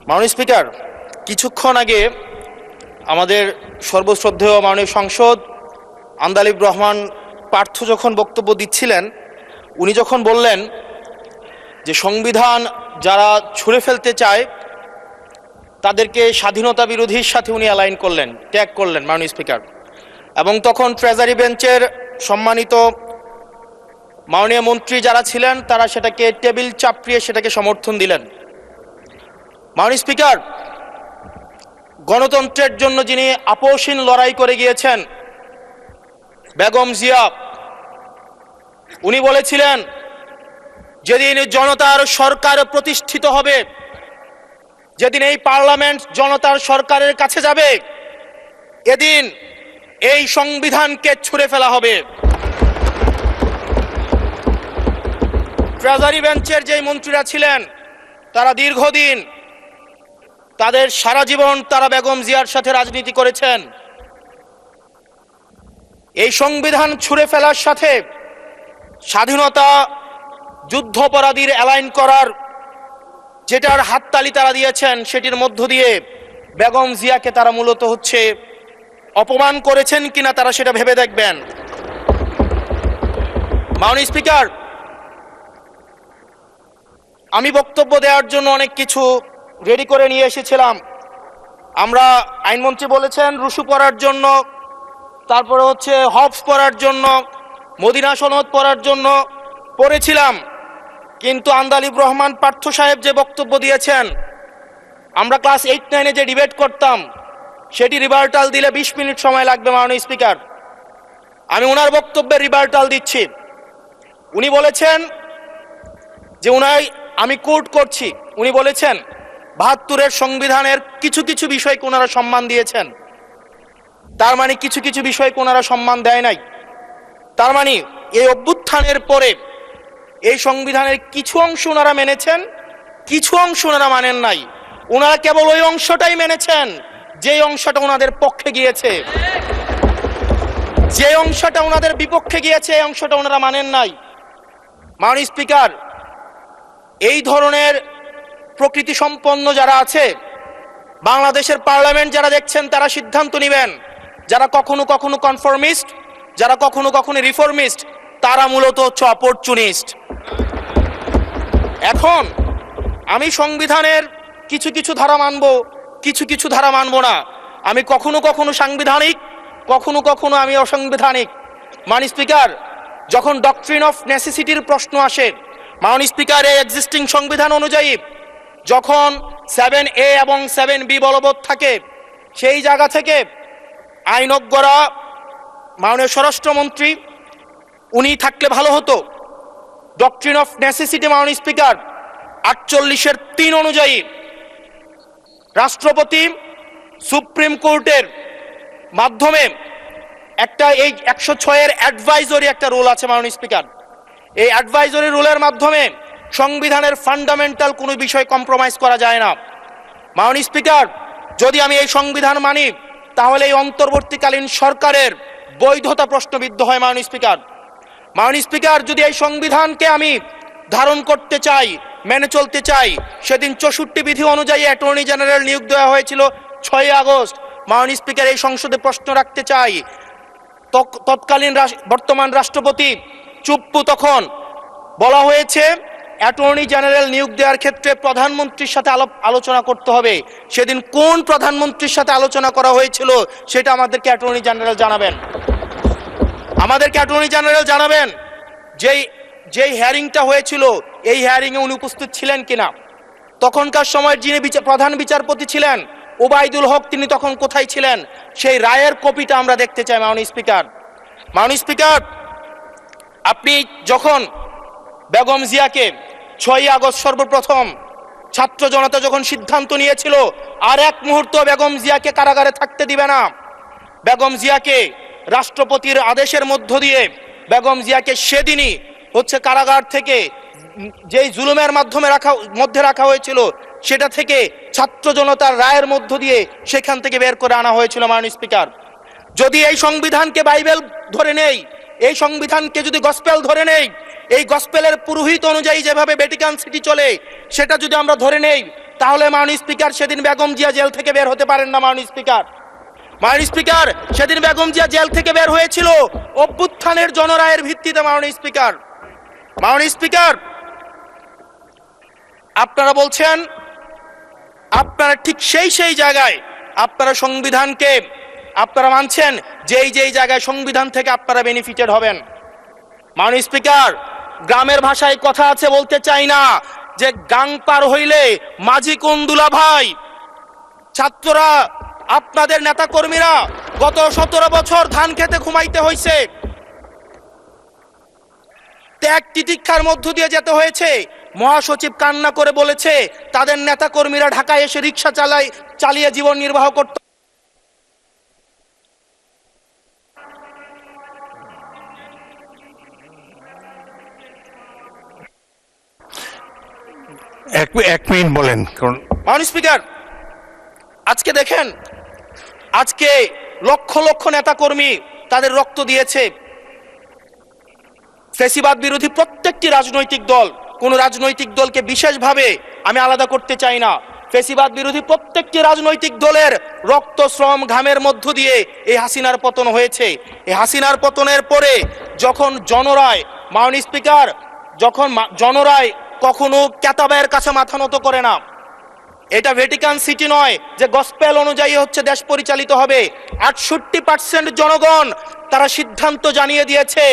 মাননীয় স্পিকার, কিছুক্ষণ আগে আমাদের সর্বশ্রদ্ধেয় মাননীয় সংসদ আন্দালিব রহমান পার্থ যখন বক্তব্য দিচ্ছিলেন, উনি যখন বললেন যে সংবিধান যারা ছুঁড়ে ফেলতে চায় তাদেরকে স্বাধীনতা বিরোধীর সাথে উনি অ্যালাইন করলেন, ট্যাগ করলেন মাননীয় স্পিকার। এবং তখন ট্রেজারি বেঞ্চের সম্মানিত মাননীয় মন্ত্রী যারা ছিলেন তারা সেটাকে টেবিল চাপড়িয়ে সেটাকে সমর্থন দিলেন। মাননীয় স্পিকার, গণতন্ত্রের জন্য যিনি আপোষহীন লড়াই করে গিয়েছেন বেগম জিয়া, উনি বলেছিলেন যেদিন জনতার সরকার প্রতিষ্ঠিত হবে, যেদিন এই পার্লামেন্ট জনতার সরকারের কাছে যাবে, এদিন এই সংবিধানকে ছুঁড়ে ফেলা হবে। ট্রেজারি বেঞ্চের যেই মন্ত্রীরা ছিলেন তারা দীর্ঘদিন, তাদের সারা জীবন তারা বেগম জিয়ার সাথে রাজনীতি করেছেন। এই সংবিধান ছুঁড়ে ফেলার সাথে স্বাধীনতা যুদ্ধাপরাধীর অ্যালাইন করার যেটার হাততালি তারা দিয়েছেন, সেটির মধ্য দিয়ে বেগম জিয়াকে তারা মূলত হচ্ছে অপমান করেছেন কিনা তারা সেটা ভেবে দেখবেন। মাননীয় স্পিকার, আমি বক্তব্য দেওয়ার জন্য অনেক কিছু রেডি করে নিয়ে এসেছিলাম। আমরা, আইনমন্ত্রী বলেছেন রুশু পড়ার জন্য, তারপরে হচ্ছে হবস পড়ার জন্য, মদিনা সনদ পড়ার জন্য পড়েছিলাম, কিন্তু আন্দালিব রহমান পার্থ সাহেব যে বক্তব্য দিয়েছেন, আমরা ক্লাস 8-9-এ যে ডিবেট করতাম সেটি রিভার্টাল দিলে 20 মিনিট সময় লাগবে। মাননীয় স্পিকার, আমি ওনার বক্তব্যের রিভার্টাল দিচ্ছি। উনি বলেছেন যে আমি কোট করছি, উনি বলেছেন 72-এর সংবিধানের কিছু কিছু বিষয়কে ওনারা সম্মান দিয়েছেন। তার মানে কিছু কিছু বিষয়কে ওনারা সম্মান দেয় নাই। তার মানে এই অভ্যুত্থানের পরে এই সংবিধানের কিছু অংশ ওনারা মেনেছেন, কিছু অংশ ওনারা মানেন নাই। ওনারা কেবল ওই অংশটাই মেনেছেন যে অংশটা ওনাদের পক্ষে গিয়েছে, যে অংশটা ওনাদের বিপক্ষে গিয়েছে এই অংশটা ওনারা মানেন নাই। মাননীয় স্পিকার, এই ধরনের প্রকৃতি সম্পন্ন যারা আছে বাংলাদেশের পার্লামেন্ট, যারা দেখছেন তারা সিদ্ধান্ত নেবেন। যারা কখনো কখনো কনফরমিস্ট, যারা কখনো কখনো রিফর্মিস্ট, তারা মূলত হচ্ছে অপরচুনিস্ট। এখন আমি সংবিধানের কিছু কিছু ধারা মানব, কিছু কিছু ধারা মানব না। আমি কখনো কখনো সাংবিধানিক, কখনো কখনো আমি অসাংবিধানিক। মাননীয় স্পিকার, যখন ডক্ট্রিন অফ নেসেসিটির প্রশ্ন আসে, মাননীয় স্পিকার, এই এক্সিস্টিং সংবিধান অনুযায়ী যখন 7A এবং 7B বলবৎ থাকে, সেই জায়গা থেকে আইনজ্ঞরা, মাননীয় স্বরাষ্ট্রমন্ত্রী উনি থাকলে ভালো হতো। ডক্ট্রিন অফ নেসেসিটি মাননীয় স্পিকার 48-এর 3 অনুযায়ী রাষ্ট্রপতি সুপ্রিম কোর্টের মাধ্যমে একটা, এই 106-এর অ্যাডভাইজরি একটা রুল আছে মাননীয় স্পিকার। এই অ্যাডভাইজরি রুলের মাধ্যমে সংবিধানের ফান্ডামেন্টাল কোনো বিষয় কম্প্রোমাইজ করা যায় না। মাননীয় স্পিকার, যদি আমি এই সংবিধান মানি তাহলে এই অন্তর্বর্তীকালীন সরকারের বৈধতা প্রশ্নবিদ্ধ হয়। মাননীয় স্পিকার, মাননীয় স্পিকার, যদি এই সংবিধানকে আমি ধারণ করতে চাই, মেনে চলতে চাই, সেদিন 64 বিধি অনুযায়ী অ্যাটর্নি জেনারেল নিয়োগ দেওয়া হয়েছিল 6 আগস্ট। মাননীয় স্পিকার, এই সংসদে প্রশ্ন রাখতে চাই, তৎকালীন বর্তমান রাষ্ট্রপতি চুপ্পু, তখন বলা হয়েছে অ্যাটর্নি জেনারেল নিয়োগ দেওয়ার ক্ষেত্রে প্রধানমন্ত্রীর সাথে আলোচনা করতে হবে। সেদিন কোন প্রধানমন্ত্রীর সাথে আলোচনা করা হয়েছিল সেটা আমাদেরকে অ্যাটর্নি জেনারেল জানাবেন। আমাদেরকে অ্যাটর্নি জেনারেল জানাবেন যেই হিয়ারিংটা হয়েছিল এই হিয়ারিংয়ে উনি উপস্থিত ছিলেন কিনা। তখনকার সময় যিনি প্রধান বিচারপতি ছিলেন ওবায়দুল হক, তিনি তখন কোথায় ছিলেন, সেই রায়ের কপিটা আমরা দেখতে চাই। মাননীয় স্পিকার, মাননীয় স্পিকার, আপনি যখন বেগম জিয়াকে 6 আগস্ট সর্বপ্রথম ছাত্র জনতা যখন সিদ্ধান্ত নিয়েছিল আর এক মুহূর্ত বেগম জিয়াকে কারাগারে থাকতে দিবে না, বেগম জিয়াকে রাষ্ট্রপতির আদেশের মধ্য দিয়ে বেগম জিয়াকে সেদিনই হচ্ছে কারাগার থেকে যেই জুলুমের মধ্যে রাখা হয়েছিল সেটা থেকে ছাত্র জনতার রায়ের মধ্য দিয়ে সেখান থেকে বের করে আনা হয়েছিল। মাননীয় স্পিকার, যদি এই সংবিধানকে বাইবেল ধরে নেই, এই সংবিধানকে যদি গসপেল ধরে নেই, এই গসপেলের পুরোহিত অনুযায়ী যেভাবে ভ্যাটিকান সিটি চলে সেটা যদি আমরা ধরে নেই, তাহলে মাননীয় স্পিকার সেদিন বেগম জিয়া জেল থেকে বের হতে পারেন না। মাননীয় স্পিকার সেদিন বেগম জিয়া জেল থেকে বের হয়েছিল অভ্যুত্থানের জনরায়ের ভিত্তিতে। মাননীয় স্পিকার আপনারা বলছেন আপনারা ঠিক সেই জায়গায় আপনারা সংবিধানকে আপনারা মানছেন যেই জায়গায় সংবিধান থেকে আপনারা বেনিফিটেড হবেন। মাননীয় স্পিকার গ্রামের ভাষায় কথা আছে, বলতে চাই না, যে গাং পার হইলে মাঝি কোন দুলা ভাই। ছাত্ররা আপনাদের নেতা কর্মীরা গত 17 বছর ধান খেতে ঘুমাইতে হয়েছে, ত্যাগ তিতিক্ষার মধ্য দিয়ে যেতে হয়েছে। মহাসচিব কান্না করে বলেছে তাদের নেতা কর্মীরা ঢাকায় এসে রিক্সা চালিয়ে জীবন নির্বাহ করত। এক মিনিট বলেন। মাননীয় স্পিকার আজকে দেখেন, আজকে লক্ষ লক্ষ নেতা কর্মী তাদের রক্ত দিয়েছে। ফ্যাসিবাদ বিরোধী প্রত্যেকটি রাজনৈতিক দল, কোন রাজনৈতিক দলকে বিশেষভাবে আমি আলাদা করতে চাই না, ফ্যাসিবাদ বিরোধী প্রত্যেকটি রাজনৈতিক দলের রক্ত শ্রম ঘামের মধ্য দিয়ে এই হাসিনার পতন হয়েছে। এই হাসিনার পতনের পরে যখন জনরায়, মাননীয় স্পিকার, যখন জনরায় কখনো কেতাবের কাছে মাথা নত করে না। এটা ভ্যাটিকান সিটি নয় যে গসপেল অনুযায়ী হচ্ছে দেশ পরিচালিত হবে। 68% জনগণ তারা সিদ্ধান্ত জানিয়ে দিয়েছে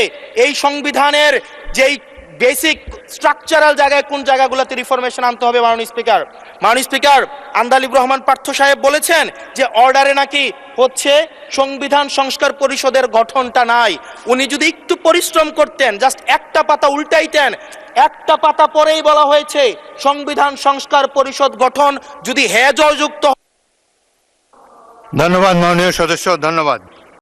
এই সংবিধানের যেই বেসিক স্ট্রাকচারাল জায়গায় কোন জায়গাগুলোতে রিফরমেশন আনতে হবে। মাননীয় স্পিকার আন্দালিব রহমান পার্থ সাহেব বলেছেন যে অর্ডারে নাকি হচ্ছে সংবিধান সংস্কার পরিষদের গঠনটা নাই। উনি যদি একটু পরিশ্রম করতেন, জাস্ট একটা পাতা উল্টাইতেন, একটা পাতা পরেই বলা হয়েছে সংবিধান সংস্কার পরিষদ গঠন যদি জয়যুক্ত। ধন্যবাদ মাননীয় সদস্য, ধন্যবাদ।